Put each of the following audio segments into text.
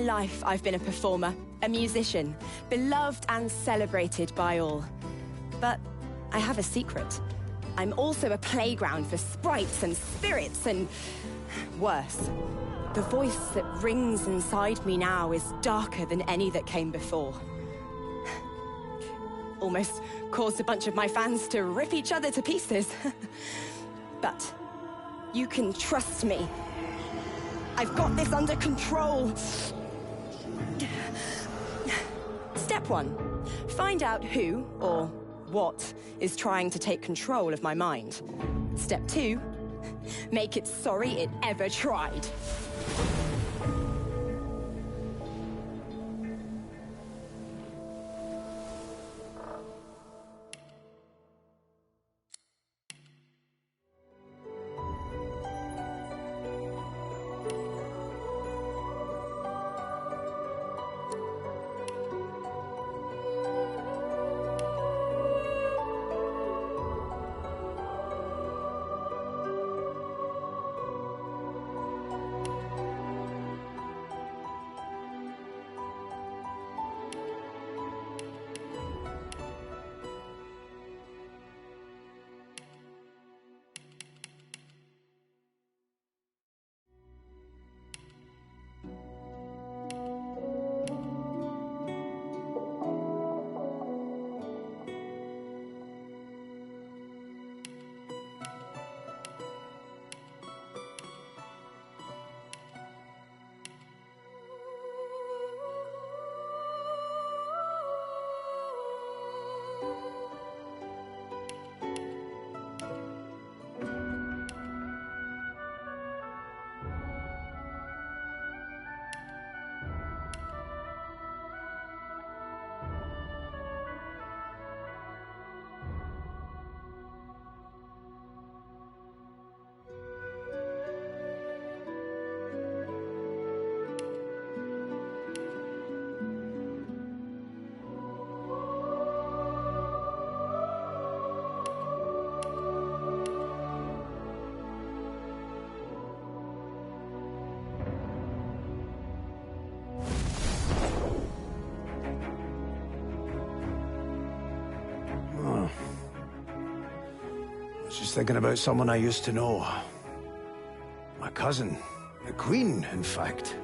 life, I've been a performer, a musician, beloved and celebrated by all. But I have a secret. I'm also a playground for sprites and spirits and... worse. The voice that rings inside me now is darker than any that came before. Almost caused a bunch of my fans to rip each other to pieces. But you can trust me. I've got this under control. Step 1. Find out who, or what, is trying to take control of my mind. Step 2. Make it sorry it ever tried. Just thinking about someone I used to know. My cousin. The Queen, in fact.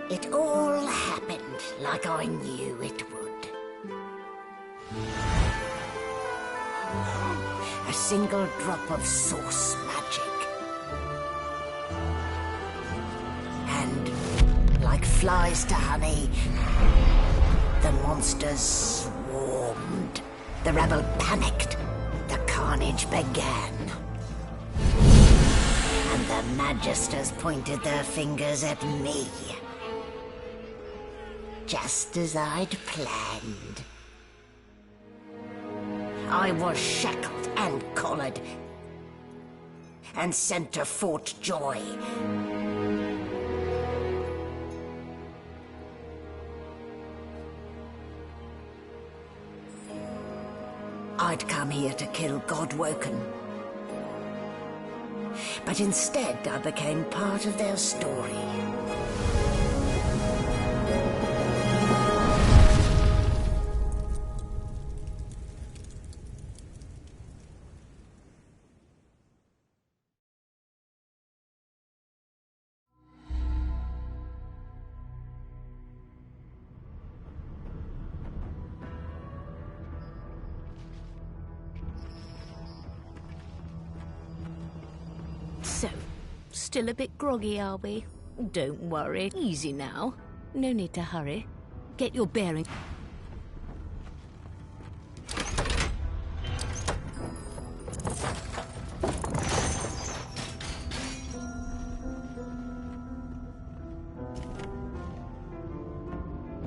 It all happened like I knew it would. A single drop of source magic. And, like flies to honey, the monsters swarmed. The rebel panicked. The carnage began. And the Magisters pointed their fingers at me. Just as I'd planned. I was shackled and collared, and sent to Fort Joy. I'd come here to kill Godwoken. But instead I became part of their story. So, still a bit groggy, are we? Don't worry. Easy now. No need to hurry. Get your bearings.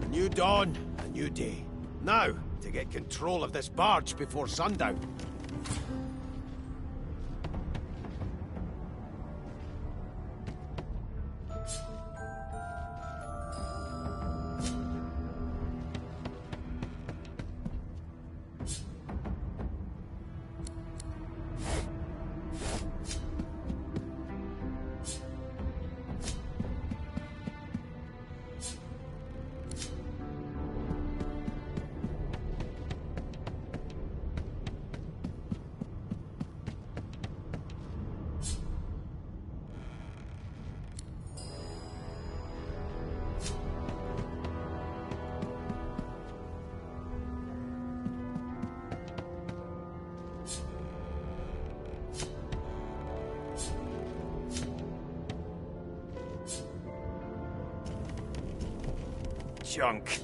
A new dawn, a new day. Now, to get control of this barge before sundown. junk.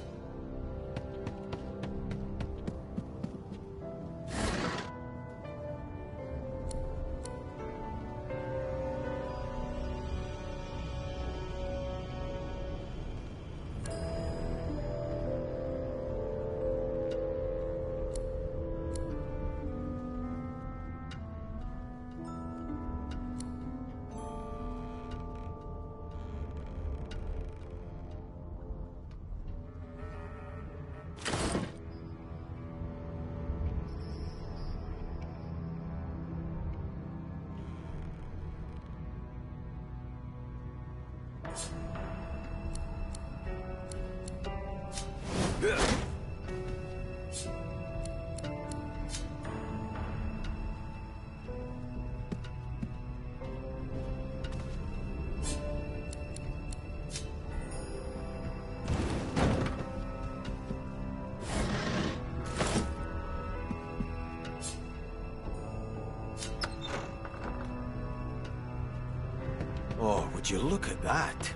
Oh, would you look at that?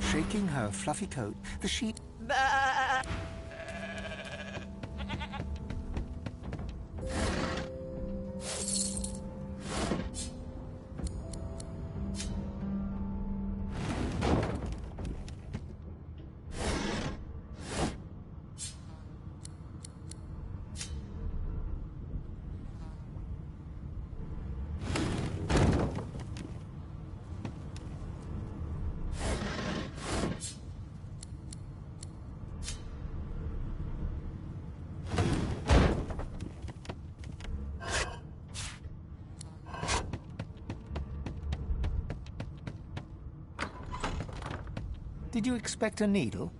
Shaking her fluffy coat, the sheep... Did you expect a needle?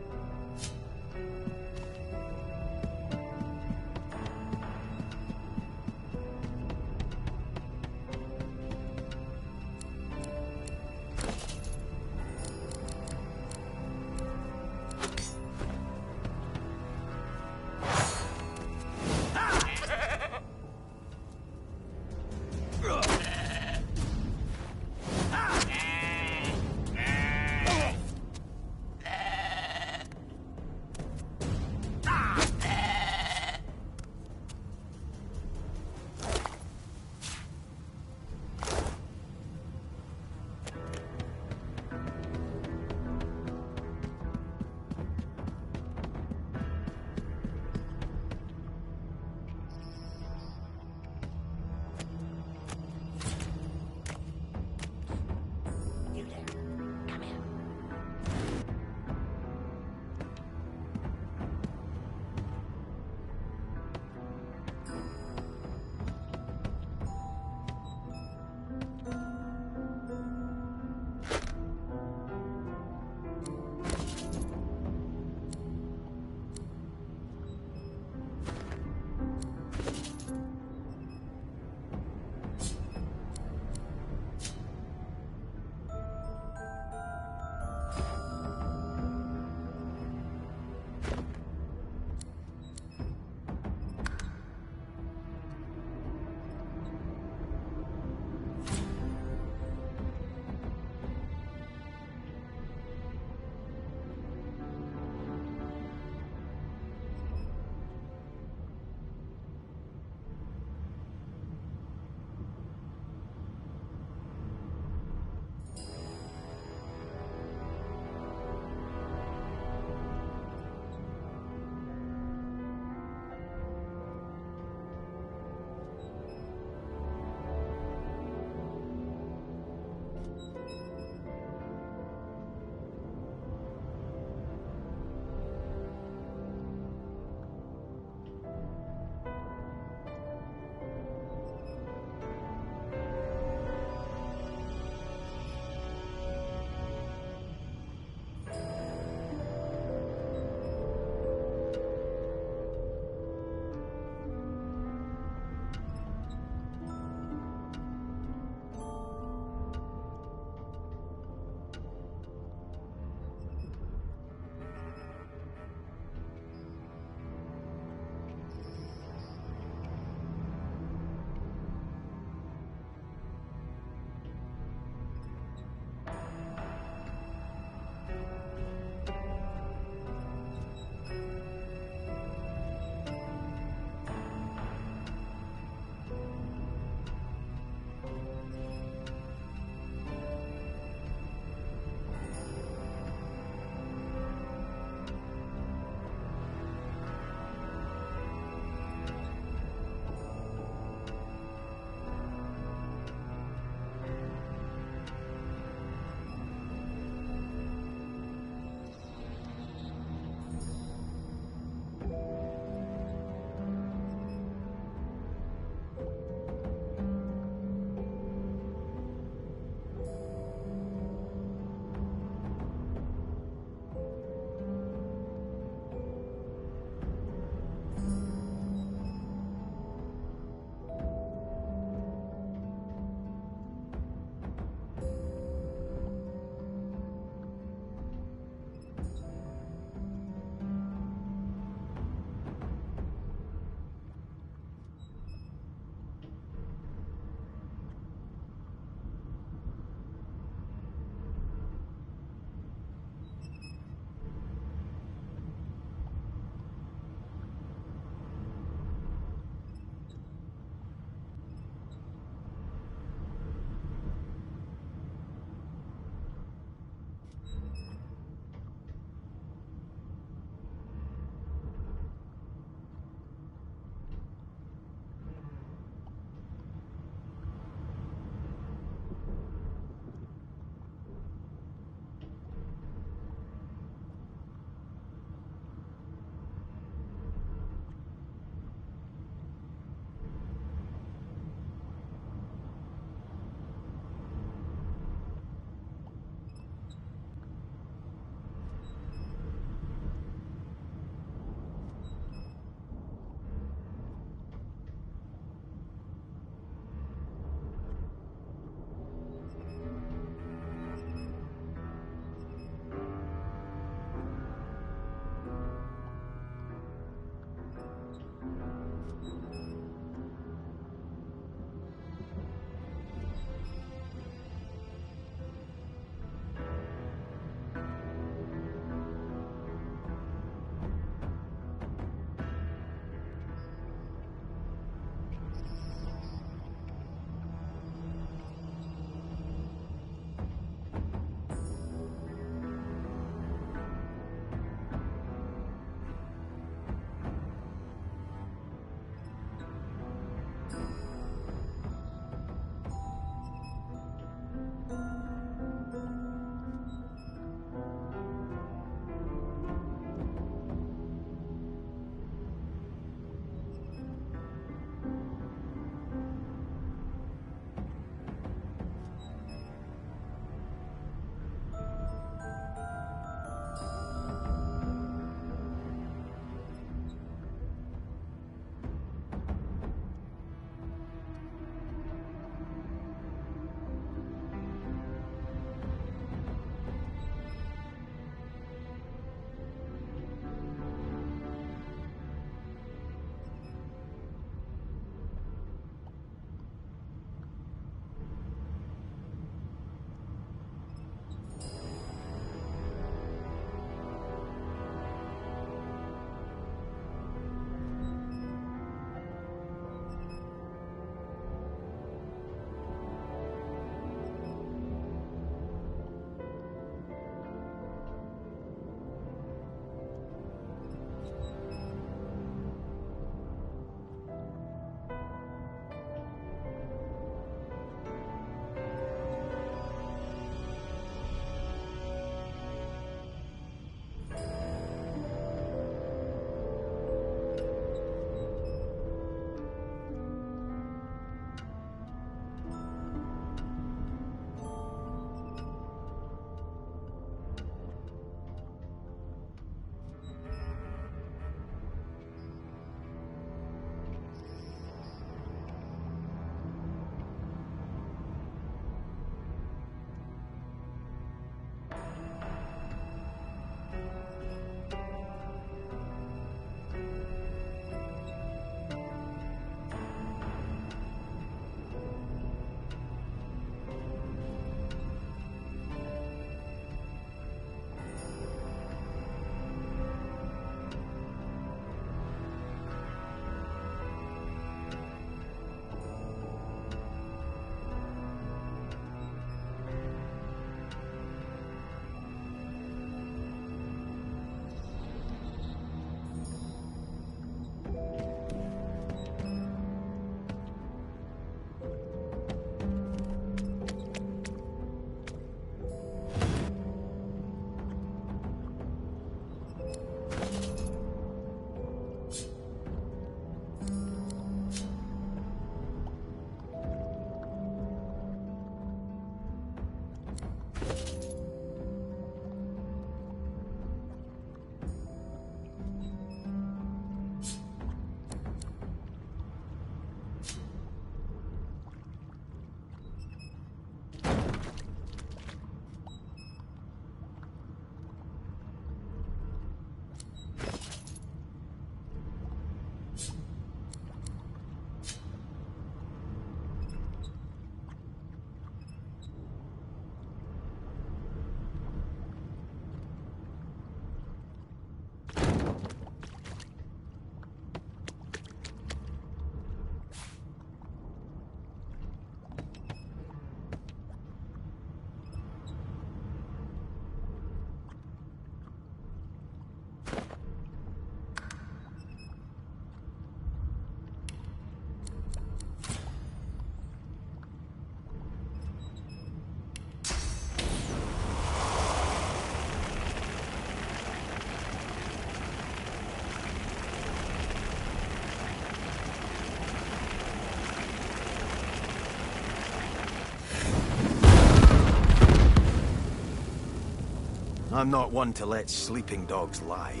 I'm not one to let sleeping dogs lie.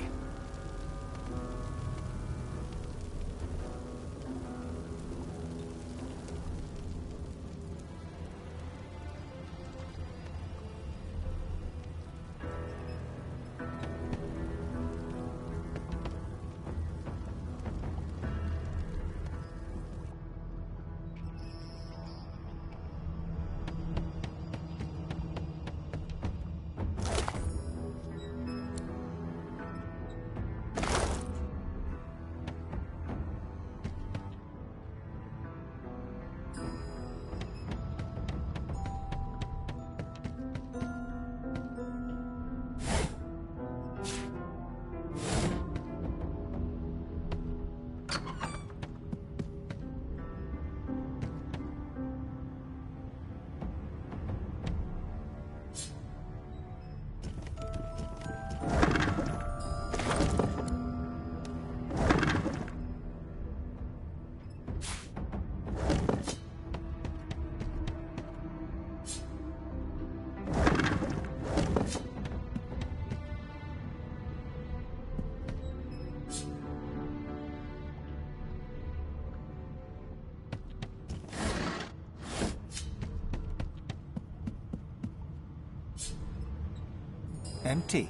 Empty.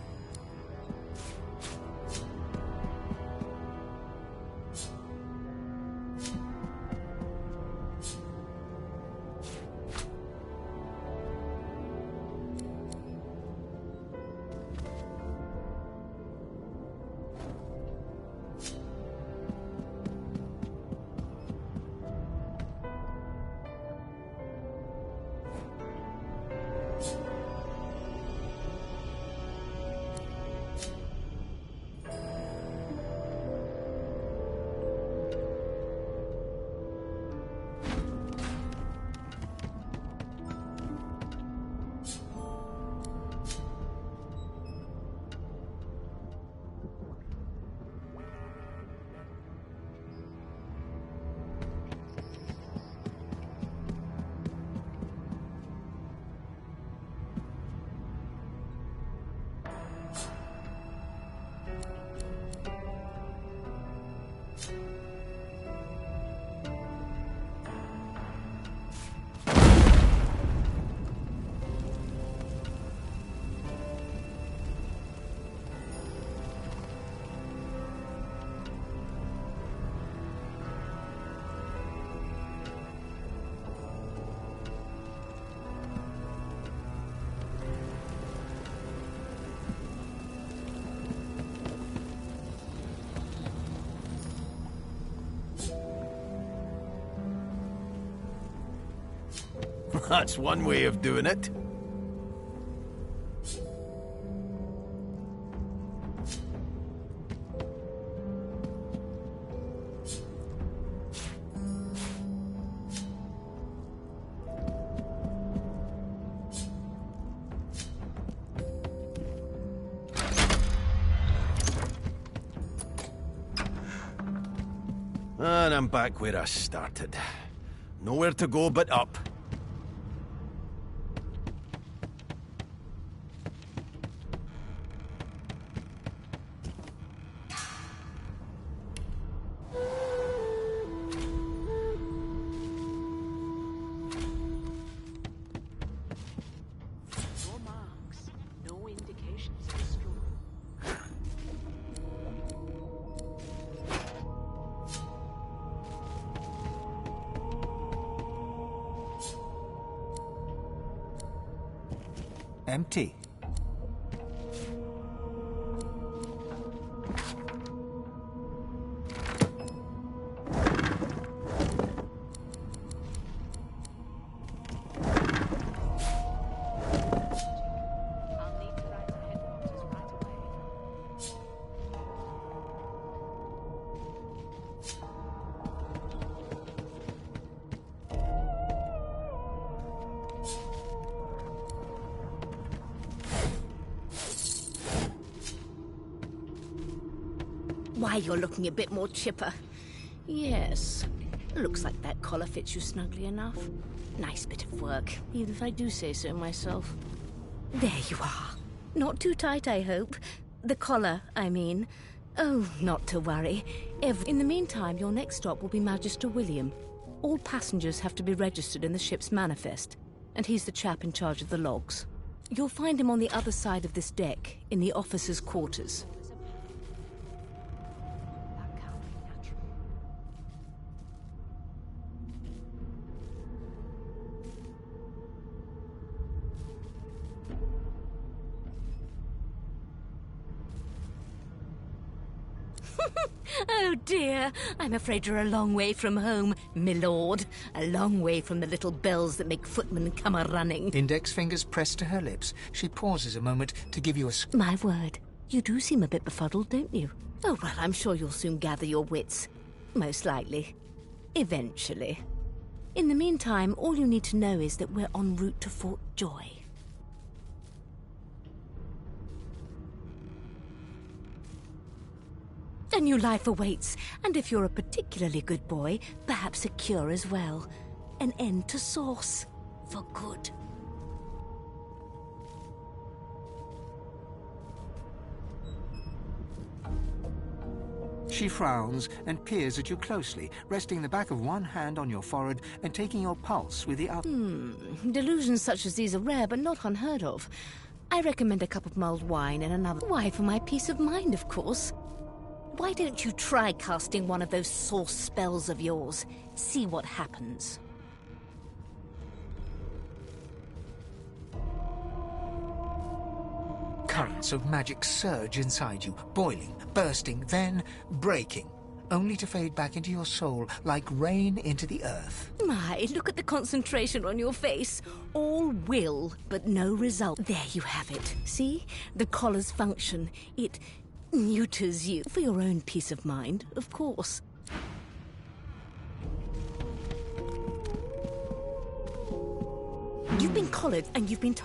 That's one way of doing it. And I'm back where I started. Nowhere to go but up. Empty. Why, you're looking a bit more chipper. Yes. Looks like that collar fits you snugly enough. Nice bit of work, even if I do say so myself. There you are. Not too tight, I hope. The collar, I mean. Oh, not to worry. In the meantime, your next stop will be Magister William. All passengers have to be registered in the ship's manifest, and he's the chap in charge of the logs. You'll find him on the other side of this deck, in the officers' quarters. Oh dear, I'm afraid you're a long way from home, milord. A long way from the little bells that make footmen come a-running. Index fingers pressed to her lips, she pauses a moment to give you a... My word, you do seem a bit befuddled, don't you? Oh, well, I'm sure you'll soon gather your wits. Most likely. Eventually. In the meantime, all you need to know is that we're en route to Fort Joy. A new life awaits, and if you're a particularly good boy, perhaps a cure as well. An end to sauce. For good. She frowns and peers at you closely, resting the back of one hand on your forehead and taking your pulse with the other. Delusions such as these are rare, but not unheard of. I recommend a cup of mulled wine and another. Why, for my peace of mind, of course. Why don't you try casting one of those sauce spells of yours? See what happens. Currents of magic surge inside you, boiling, bursting, then breaking, only to fade back into your soul like rain into the earth. My, look at the concentration on your face. All will, but no result. There you have it. See? The collar's function. It neuters you. For your own peace of mind, of course. You've been collared and you've been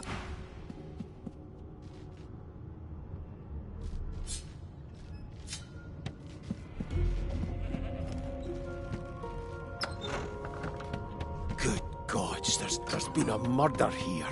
Good gods, there's been a murder here.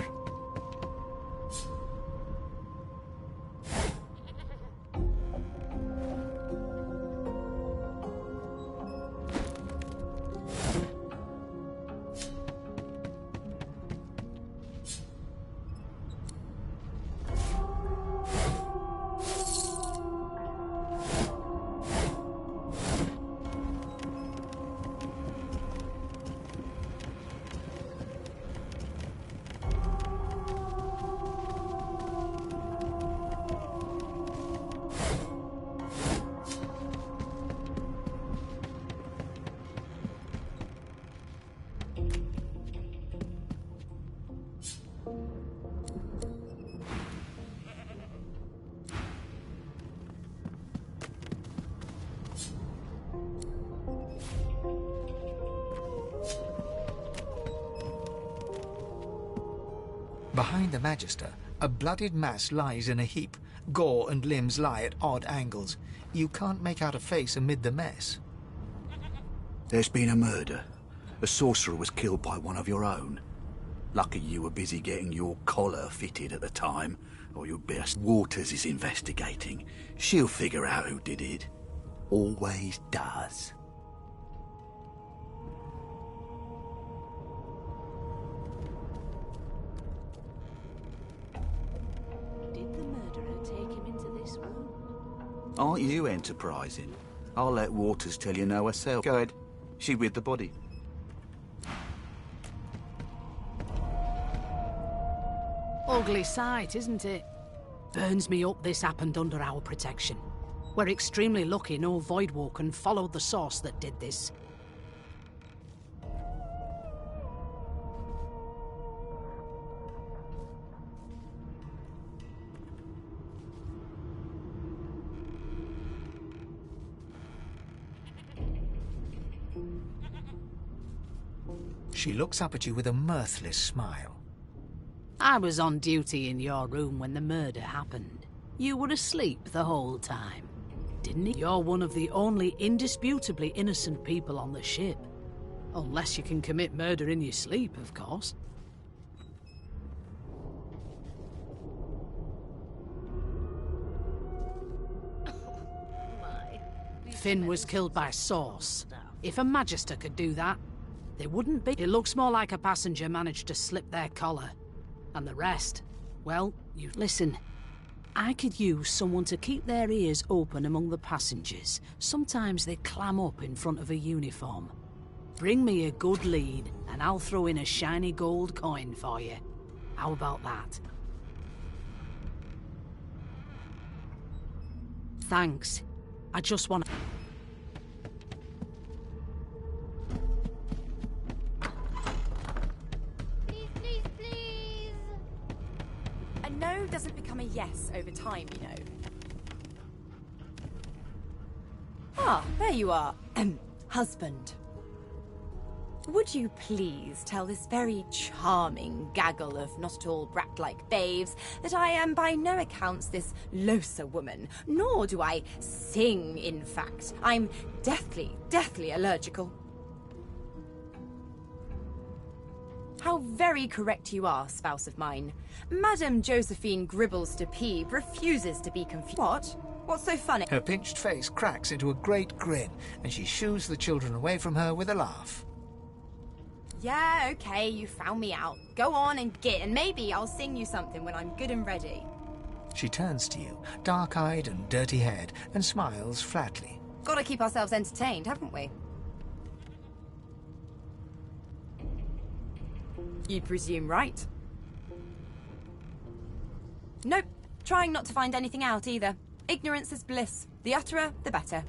Behind the Magister, a bloodied mass lies in a heap. Gore and limbs lie at odd angles. You can't make out a face amid the mess. There's been a murder. A sorcerer was killed by one of your own. Lucky you were busy getting your collar fitted at the time, or your best. Waters is investigating. She'll figure out who did it. Always does. Did the murderer take him into this room? Aren't you enterprising? I'll let Waters tell you now herself. Go ahead. She's with the body. Ugly sight, isn't it? Burns me up this happened under our protection. We're extremely lucky no Voidwalker followed the source that did this. She looks up at you with a mirthless smile. I was on duty in your room when the murder happened. You were asleep the whole time, didn't you? You're one of the only indisputably innocent people on the ship. Unless you can commit murder in your sleep, of course. Finn was killed by Source. If a Magister could do that, they wouldn't be. It looks more like a passenger managed to slip their collar. And the rest, well, you listen. I could use someone to keep their ears open among the passengers. Sometimes they clam up in front of a uniform. Bring me a good lead, and I'll throw in a shiny gold coin for you. How about that? Thanks. I just want to... Please, please. A no doesn't become a yes over time, you know. Ah, there you are. Husband. Would you please tell this very charming gaggle of not-at-all brat-like babes that I am by no accounts this Losa woman, nor do I sing, in fact. I'm deathly allergical. How very correct you are, spouse of mine. Madame Josephine Gribbles de Peeb refuses to be confused. What? What's so funny? Her pinched face cracks into a great grin, and she shoos the children away from her with a laugh. Yeah, okay, you found me out. Go on and git, and maybe I'll sing you something when I'm good and ready. She turns to you, dark-eyed and dirty-haired, and smiles flatly. Gotta keep ourselves entertained, haven't we? You'd presume right. Nope, trying not to find anything out either. Ignorance is bliss. The utterer, the better.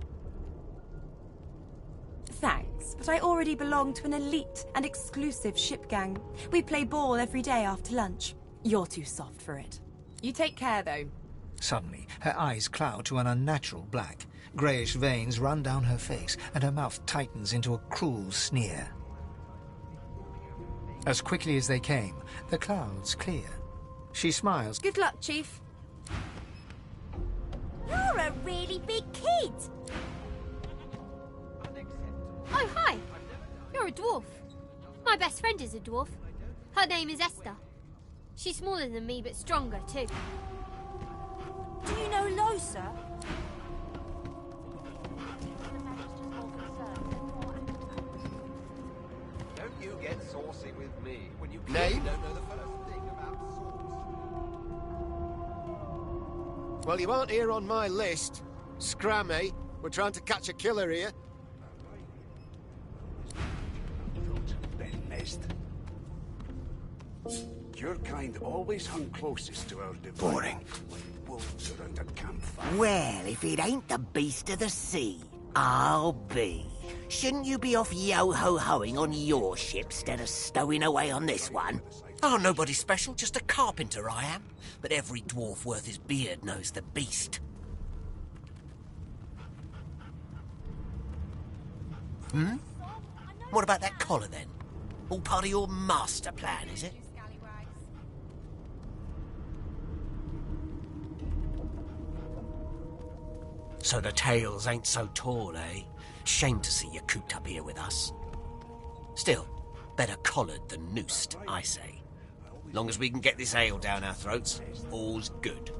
Thanks, but I already belong to an elite and exclusive ship gang. We play ball every day after lunch. You're too soft for it. You take care, though. Suddenly, her eyes cloud to an unnatural black. Greyish veins run down her face, and her mouth tightens into a cruel sneer. As quickly as they came, the clouds clear. She smiles. Good luck, Chief. You're a really big kid! Oh, hi! You're a dwarf. My best friend is a dwarf. Her name is Esther. She's smaller than me, but stronger, too. Do you know Losa? Don't you get saucy with me when you Name? don't know the first thing about sauce. Well, you aren't here on my list. Scram, eh? We're trying to catch a killer here. Your kind always hung closest to our divine. Boring. Like wolves around a campfire. Well, if it ain't the beast of the sea, I'll be. Shouldn't you be off yo-ho-hoing on your ship instead of stowing away on this one? Oh, nobody special, just a carpenter I am. But every dwarf worth his beard knows the beast. Hmm? What about that collar, then? All part of your master plan, is it? So the tales ain't so tall, eh? Shame to see you cooped up here with us. Still, better collared than noosed, I say. Long as we can get this ale down our throats, all's good.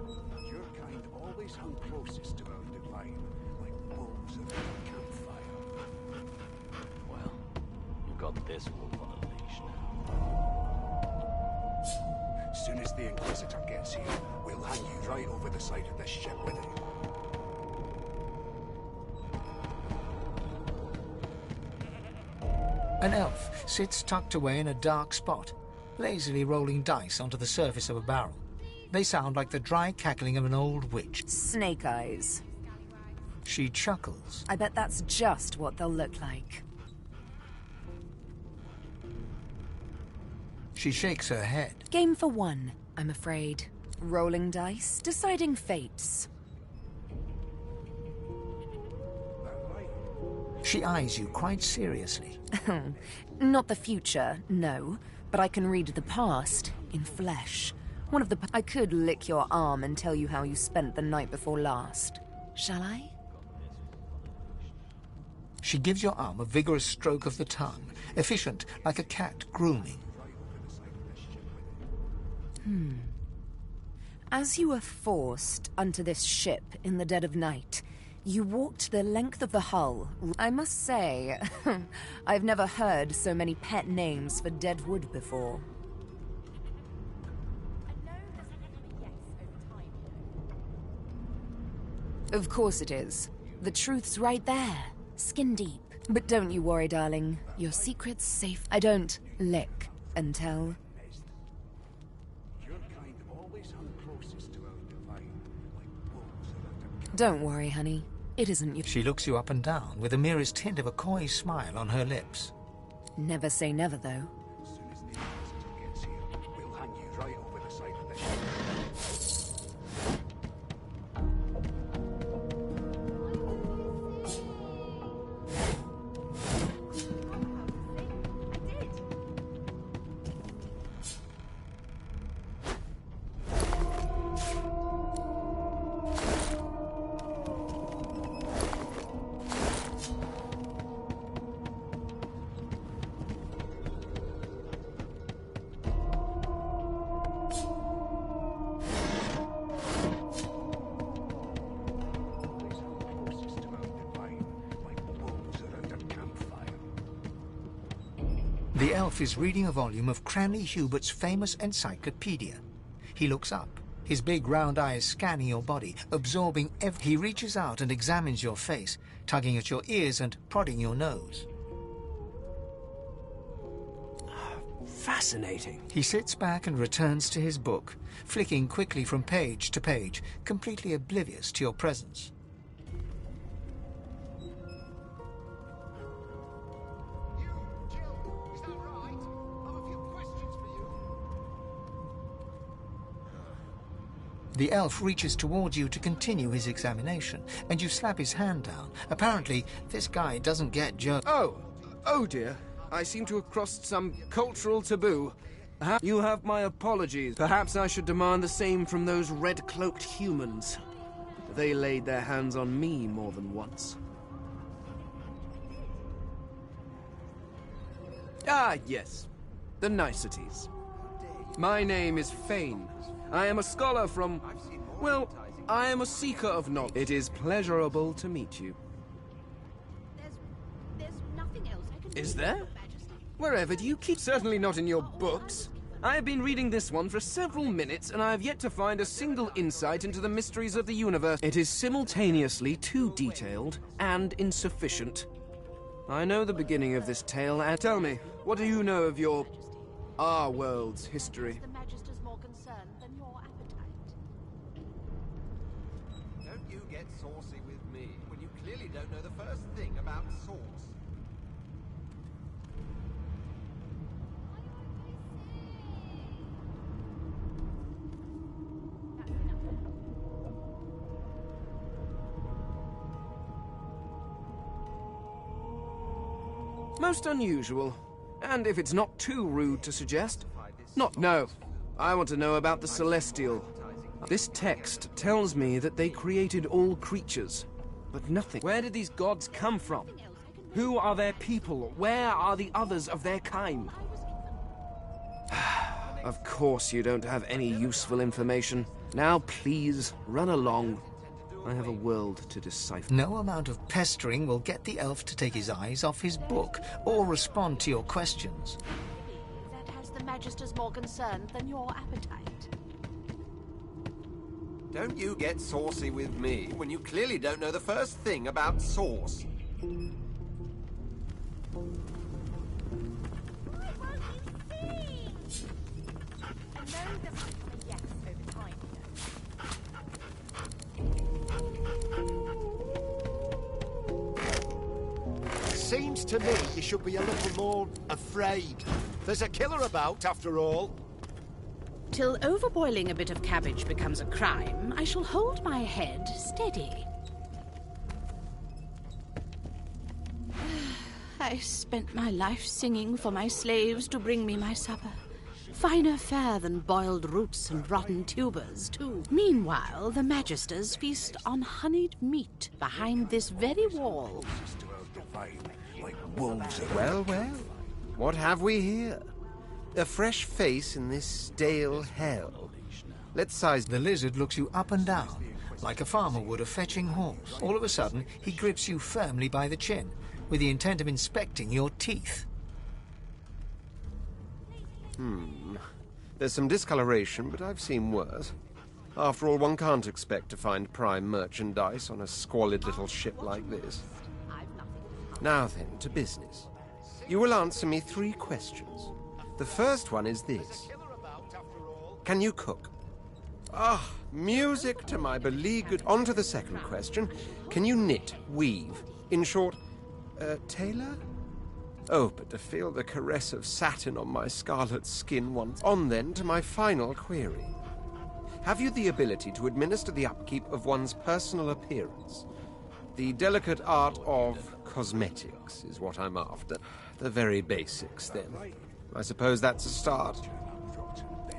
Your kind always hung closest to our divine, like wolves around a campfire. Well, you've got this wolf on a leash now. As soon as the Inquisitor gets here, we'll hang you right over the side of this ship with it. An elf sits tucked away in a dark spot, lazily rolling dice onto the surface of a barrel. They sound like the dry cackling of an old witch. Snake eyes. She chuckles. I bet that's just what they'll look like. She shakes her head. Game for one, I'm afraid. Rolling dice, deciding fates. She eyes you quite seriously. Not the future, no. But I can read the past in flesh. I could lick your arm and tell you how you spent the night before last. Shall I? She gives your arm a vigorous stroke of the tongue, efficient like a cat grooming. As you were forced onto this ship in the dead of night, You walked the length of the hull. I must say, I've never heard so many pet names for dead wood before. Of course it is. The truth's right there, skin deep. But don't you worry, darling. Your secret's safe. I don't lick and tell. Don't worry, honey. It isn't you. She looks you up and down with the merest hint of a coy smile on her lips. Never say never, though. The elf is reading a volume of Cranley Hubert's famous encyclopedia. He looks up, his big round eyes scanning your body, absorbing He reaches out and examines your face, tugging at your ears and prodding your nose. Fascinating. He sits back and returns to his book, flicking quickly from page to page, completely oblivious to your presence. The elf reaches towards you to continue his examination, and you slap his hand down. Apparently, this guy doesn't get jerked. Oh dear. I seem to have crossed some cultural taboo. You have my apologies. Perhaps I should demand the same from those red-cloaked humans. They laid their hands on me more than once. Ah, yes. The niceties. My name is Fane. I am a scholar from... well, I am a seeker of knowledge. It is pleasurable to meet you. There's nothing else I can do. Is there? Wherever do you keep? Certainly not in your books. I have been reading this one for several minutes, and I have yet to find a single insight into the mysteries of the universe. It is simultaneously too detailed and insufficient. I know the beginning of this tale, and tell me, what do you know of our world's history? The Magister's more concerned than your appetite. Don't you get saucy with me when you clearly don't know the first thing about sauce. Most unusual. And if it's not too rude to suggest... No. I want to know about the Celestial. This text tells me that they created all creatures, but nothing. Where did these gods come from? Who are their people? Where are the others of their kind? Of course you don't have any useful information. Now please, run along. I have a world to decipher. No amount of pestering will get the elf to take his eyes off his book or respond to your questions. That has the Magister's more concerned than your appetite. Don't you get saucy with me when you clearly don't know the first thing about sauce. Seems to me you should be a little more afraid. There's a killer about, after all. Till overboiling a bit of cabbage becomes a crime, I shall hold my head steady. I spent my life singing for my slaves to bring me my supper. Finer fare than boiled roots and rotten tubers, too. Meanwhile, the Magisters feast on honeyed meat behind this very wall. Well, what have we here? A fresh face in this stale hell. Let's size... The lizard looks you up and down, like a farmer would a fetching horse. All of a sudden, he grips you firmly by the chin, with the intent of inspecting your teeth. There's some discoloration, but I've seen worse. After all, one can't expect to find prime merchandise on a squalid little ship like this. Now then, to business. You will answer me 3 questions. The first one is this. Can you cook? Ah, music to my beleaguered... On to the second question. Can you knit, weave? In short, tailor? Oh, but to feel the caress of satin on my scarlet skin once. On then to my final query. Have you the ability to administer the upkeep of one's personal appearance? The delicate art of cosmetics is what I'm after. The very basics, then. I suppose that's a start.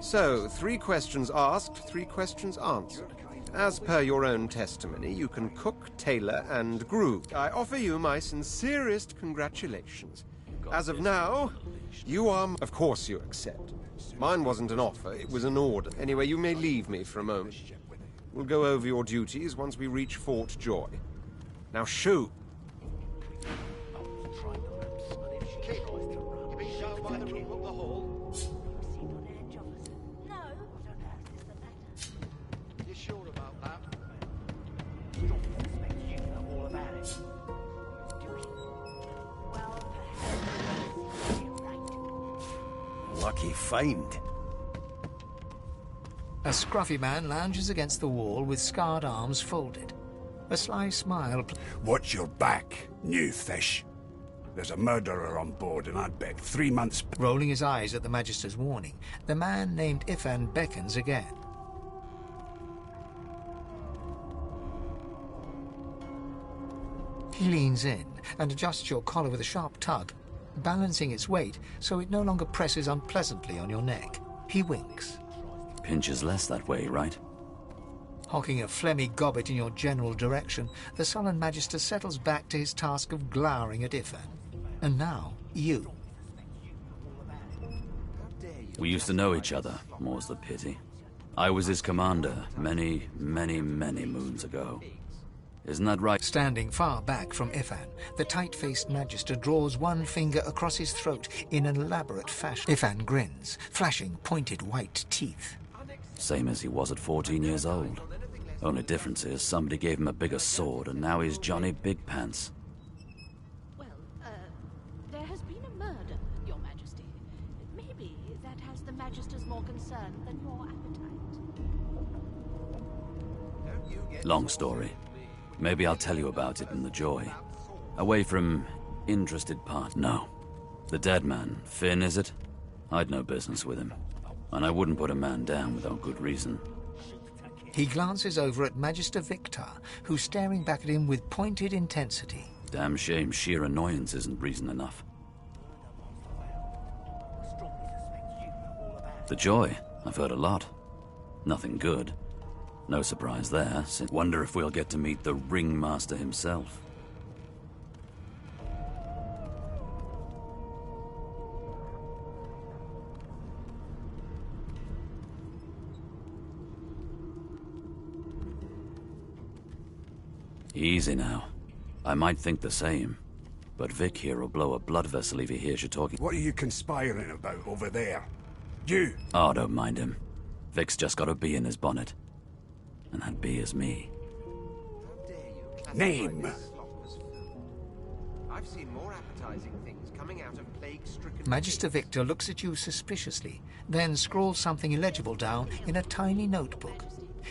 So, 3 questions asked, 3 questions answered. As per your own testimony, you can cook, tailor, and groove. I offer you my sincerest congratulations. As of now, you are... Of course you accept. Mine wasn't an offer, it was an order. Anyway, you may leave me for a moment. We'll go over your duties once we reach Fort Joy. Now, shoo! Lucky find. A scruffy man lounges against the wall with scarred arms folded. A sly smile... Watch your back, new fish. There's a murderer on board, and I'd bet 3 months... Rolling his eyes at the Magister's warning, the man named Ifan beckons again. He leans in and adjusts your collar with a sharp tug, balancing its weight so it no longer presses unpleasantly on your neck. He winks. Pinches less that way, right? Hocking a phlegmy gobbet in your general direction, the sullen Magister settles back to his task of glowering at Ifan. And now, you. We used to know each other, more's the pity. I was his commander many, many, many moons ago. Isn't that right? Standing far back from Ifan, the tight-faced Magister draws one finger across his throat in an elaborate fashion. Ifan grins, flashing pointed white teeth. Same as he was at 14 years old. Only difference is somebody gave him a bigger sword and now he's Johnny Big Pants. Well, there has been a murder, Your Majesty. Maybe that has the Magister's more concern than your appetite. Long story. Maybe I'll tell you about it in the Joy. Away from interested part. No. The dead man, Finn, is it? I'd no business with him. And I wouldn't put a man down without good reason. He glances over at Magister Victor, who's staring back at him with pointed intensity. Damn shame sheer annoyance isn't reason enough. The Joy, I've heard a lot. Nothing good. No surprise there. Wonder if we'll get to meet the Ringmaster himself. Easy now. I might think the same, but Vic here will blow a blood vessel if he hears you talking. What are you conspiring about over there? You! Oh, don't mind him. Vic's just got a bee in his bonnet. And that bee is me. Name! I've seen more appetizing things coming out of plague-stricken... Magister Victor looks at you suspiciously, then scrawls something illegible down in a tiny notebook.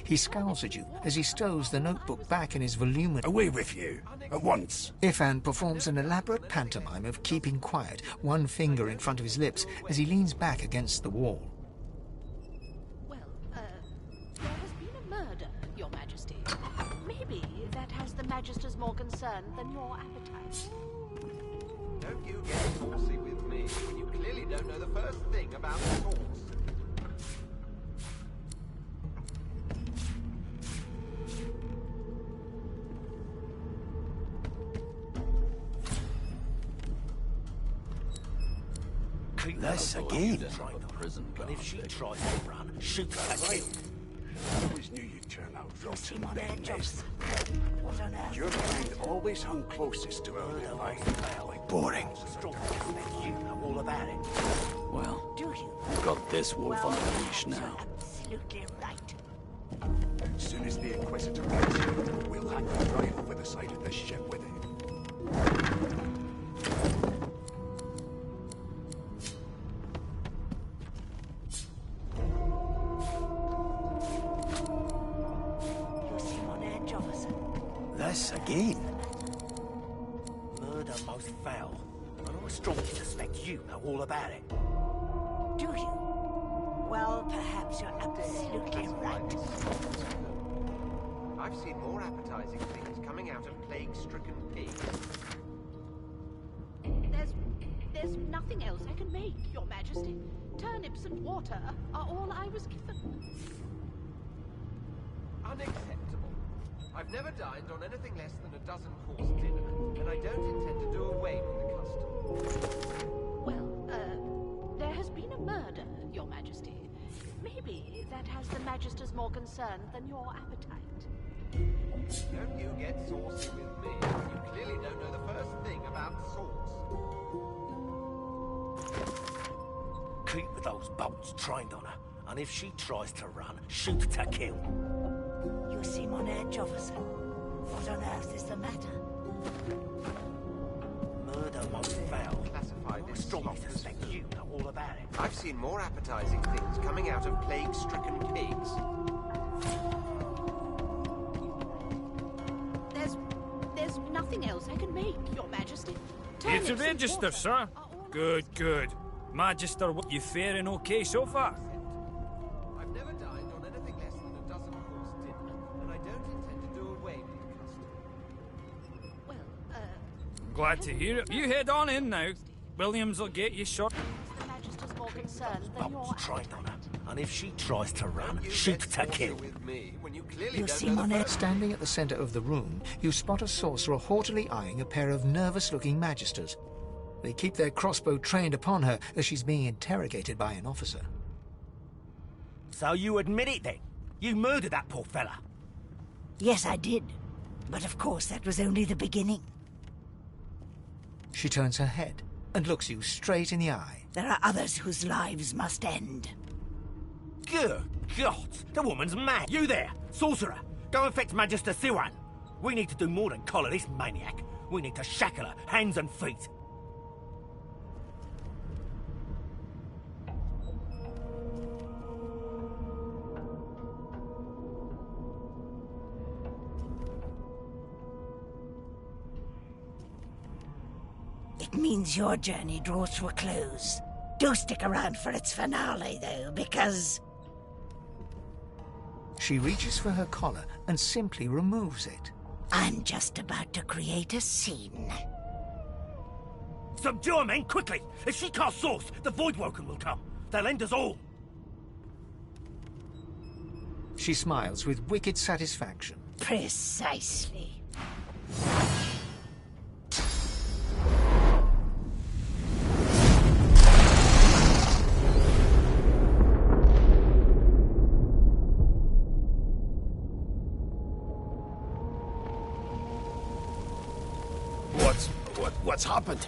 He scowls at you as he stows the notebook back in his voluminous... Away with you, at once! Ifan performs an elaborate pantomime of keeping quiet, one finger in front of his lips as he leans back against the wall. Well, there has been a murder, Your Majesty. Maybe that has the Magister's more concern than your appetite. Don't you get saucy with me when you clearly don't know the first thing about sauce. This again. Prison But if she tries to run, shoot her. knew you'd turn out rotten on that nest. Your kind always hung closest to our divine family. Boring. You know all about it. Well, we've got this wolf on the leash now. Absolutely right. As soon as the Inquisitor gets here, we'll hang him right over the side of the ship with him. You seem on edge, officer. This again? Murder most foul. And I strongly suspect you know all about it. Do you? Well, perhaps you're absolutely right. I've seen more appetizing things coming out of plague-stricken pigs. There's nothing else I can make, Your Majesty. Turnips and water are all I was given. Unacceptable. I've never dined on anything less than a dozen-course dinner, and I don't intend to do away with the custom. Well, there has been a murder, Your Majesty. Maybe that has the Magisters more concerned than your appetite. Don't you get saucy with me. You clearly don't know the first thing about sauce. Keep those bolts trained on her, and if she tries to run, shoot to kill. You seem on edge, officer. What on earth is the matter? Murder most foul. Classified I as strongly sloth. suspect you know all about it. I've seen more appetizing things coming out of plague-stricken pigs. There's nothing else I can make, Your Majesty. It's a Turnips and register, water sir. are all Good, good. Magister, what you faring okay so far? I've never dined on anything less than a dozen-course dinner, and I don't intend to do away with the custom. Well, Glad to hear it. You head on in now. Williams will get you short. the Magisters more concerned than your Bolts trained on her, and if she tries to run, You shoot get to saucy kill. with me when you clearly You don't seem know on the edge. first... Standing at the center of the room, you spot a sorcerer haughtily eyeing a pair of nervous-looking Magisters. They keep their crossbow trained upon her as she's being interrogated by an officer. So you admit it then? You murdered that poor fella? Yes, I did. But of course, that was only the beginning. She turns her head and looks you straight in the eye. There are others whose lives must end. Good God! The woman's mad! You there! Sorcerer! Go and fetch Magister Siwan! We need to do more than collar this maniac. We need to shackle her, hands and feet. It means your journey draws to a close. Do stick around for its finale, though, because... She reaches for her collar and simply removes it. I'm just about to create a scene. Subdue her, men, quickly! If she casts source, the Voidwoken will come. They'll end us all. She smiles with wicked satisfaction. Precisely. What's happened?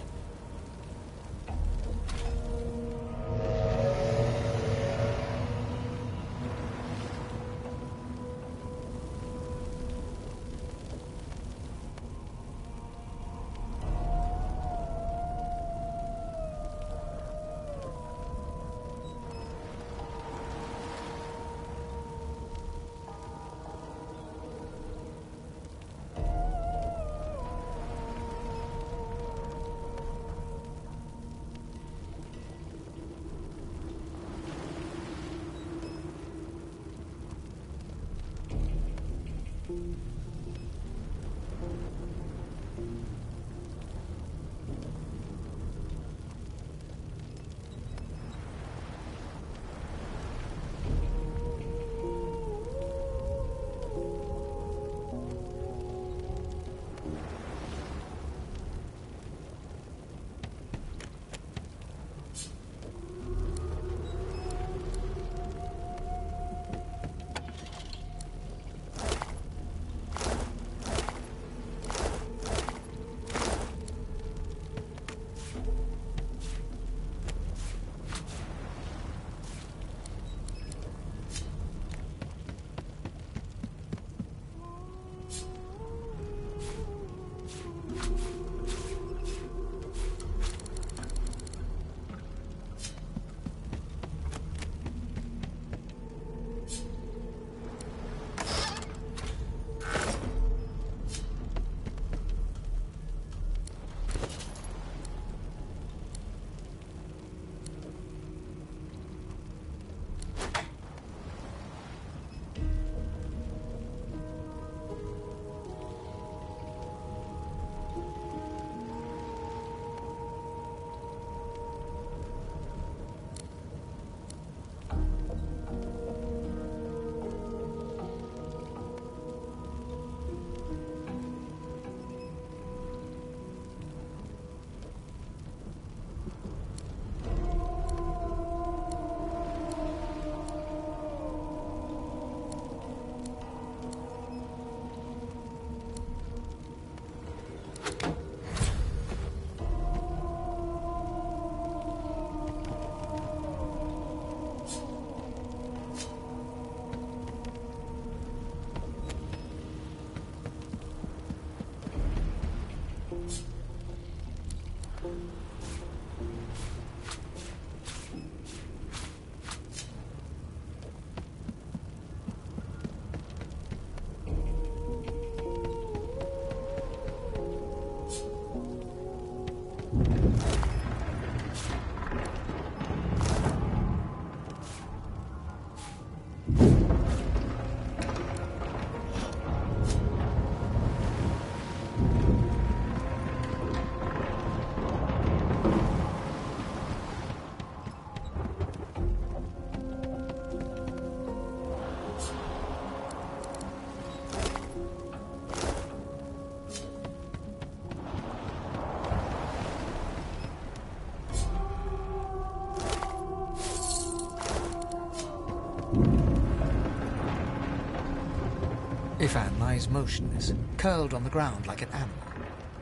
Ifan lies motionless, curled on the ground like an animal.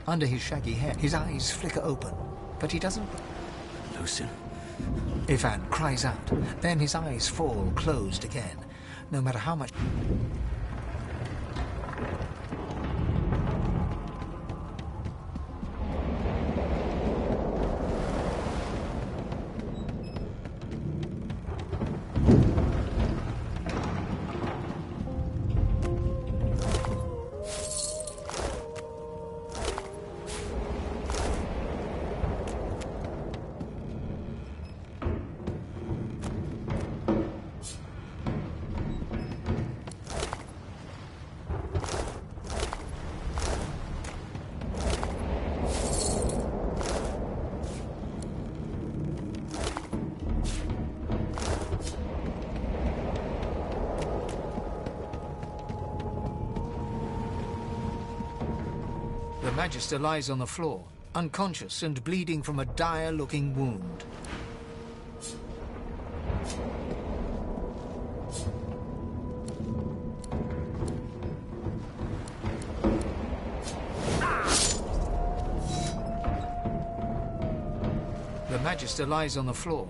Under his shaggy hair, his eyes flicker open, but he doesn't... Lucien. Ifan cries out, then his eyes fall closed again, no matter how much... The Magister lies on the floor, unconscious and bleeding from a dire-looking wound. The Magister lies on the floor.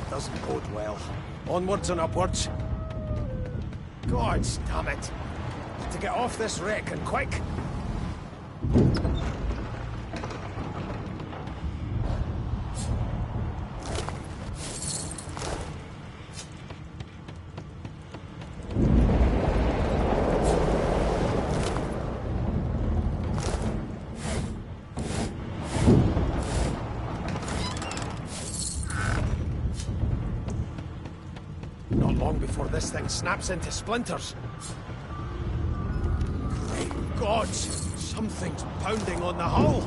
Doesn't bode well. Onwards and upwards. God damn it. Need to get off this wreck and quick. Not long before this thing snaps into splinters. Great gods! Something's pounding on the hull!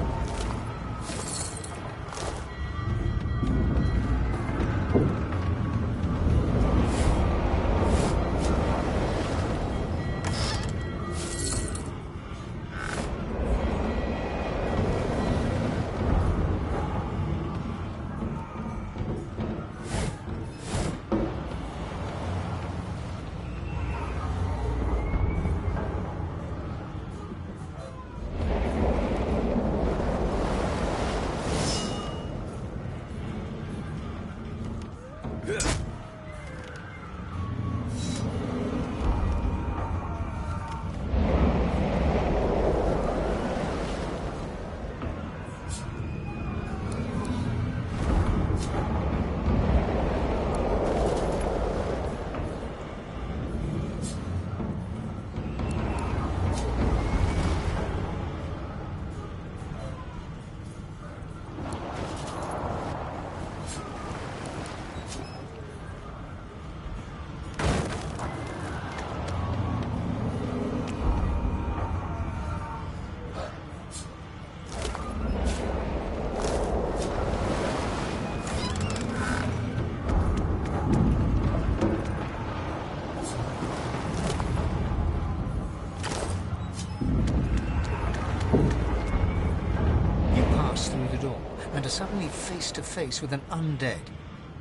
through the door and are suddenly face to face with an undead.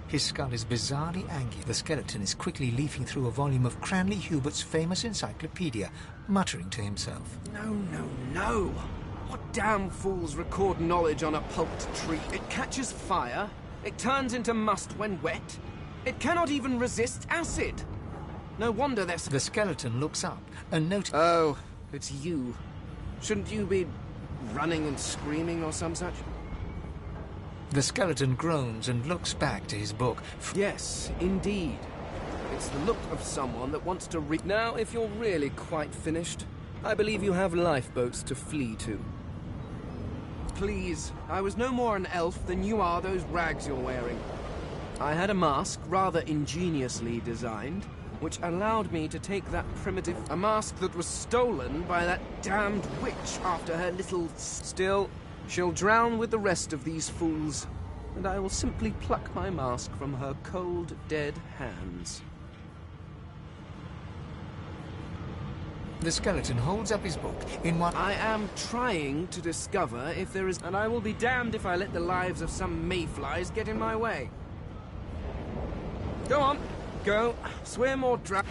His skull is bizarrely angular. The skeleton is quickly leafing through a volume of Cranley Hubert's famous encyclopedia, muttering to himself. No, no, no! What damn fools record knowledge on a pulped tree? It catches fire, it turns into must when wet, it cannot even resist acid! No wonder there's... The skeleton looks up and notices... Oh, it's you. Shouldn't you be running and screaming or some such? The skeleton groans and looks back to his book. Yes, indeed. It's the look of someone that wants to read. Now, if you're really quite finished, I believe you have lifeboats to flee to. Please, I was no more an elf than you are those rags you're wearing. I had a mask, rather ingeniously designed, which allowed me to take that primitive... A mask that was stolen by that damned witch after her little... Still, she'll drown with the rest of these fools, and I will simply pluck my mask from her cold, dead hands. The skeleton holds up his book in one... I am trying to discover if there is... And I will be damned if I let the lives of some mayflies get in my way. Go on. Go. Swim or drown.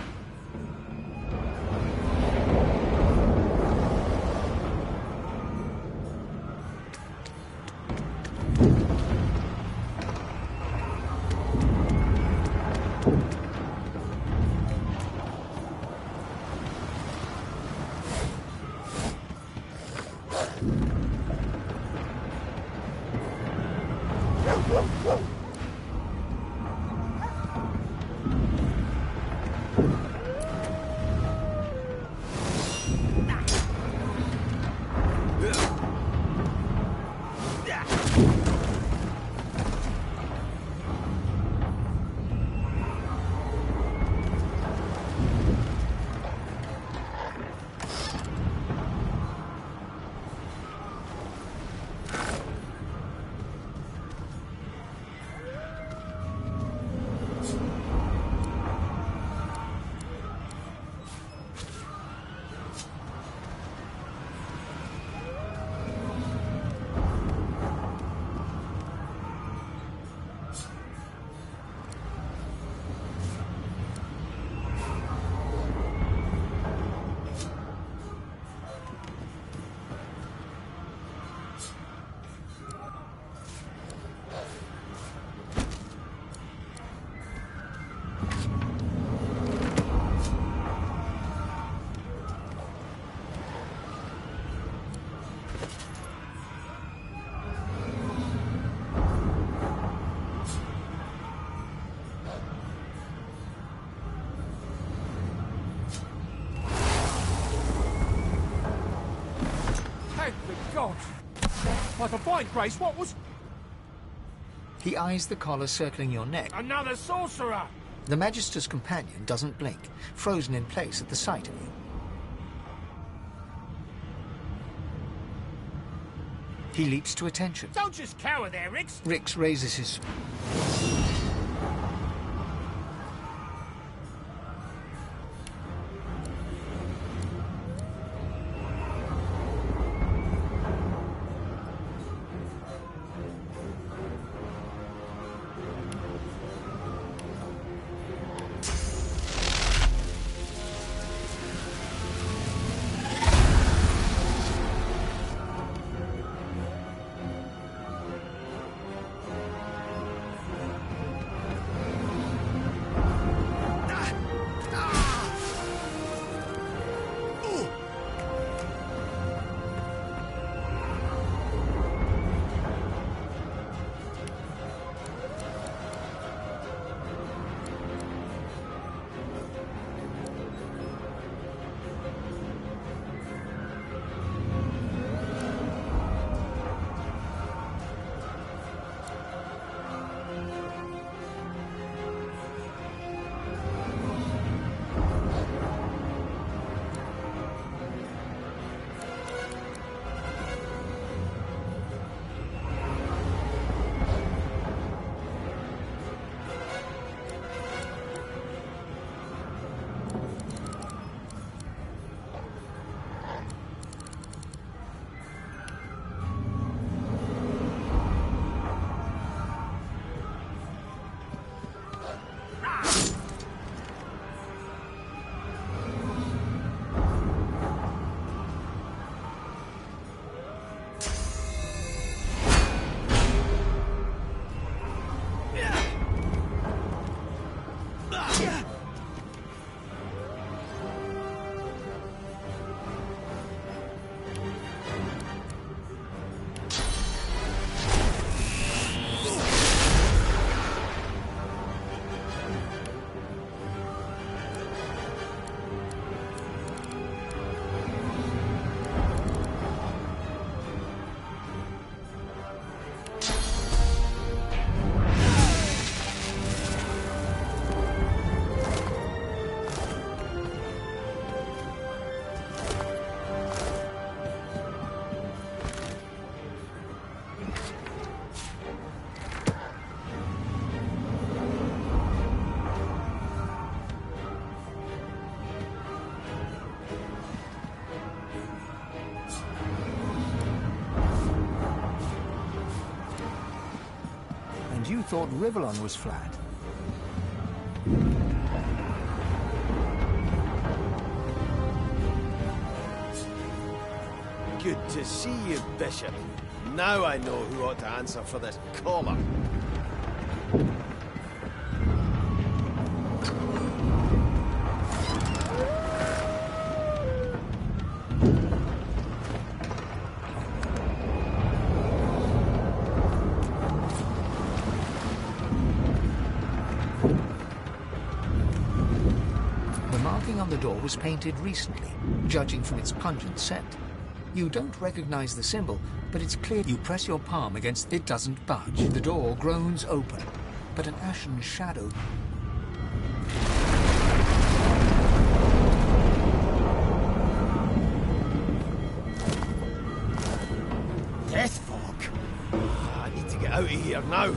God! By the Blind Grace, what was... He eyes the collar circling your neck. Another sorcerer! The Magister's companion doesn't blink, frozen in place at the sight of you. He leaps to attention. Don't just cower there, Rix! Rix raises his... you thought Rivellon was flat. Good to see you, Bishop. Now I know who ought to answer for this collar. The marking on the door was painted recently, judging from its pungent scent. You don't recognize the symbol, but it's clear. You press your palm against it, doesn't budge. The door groans open, but an ashen shadow. Death fog! I need to get out of here now.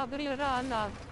bryr av.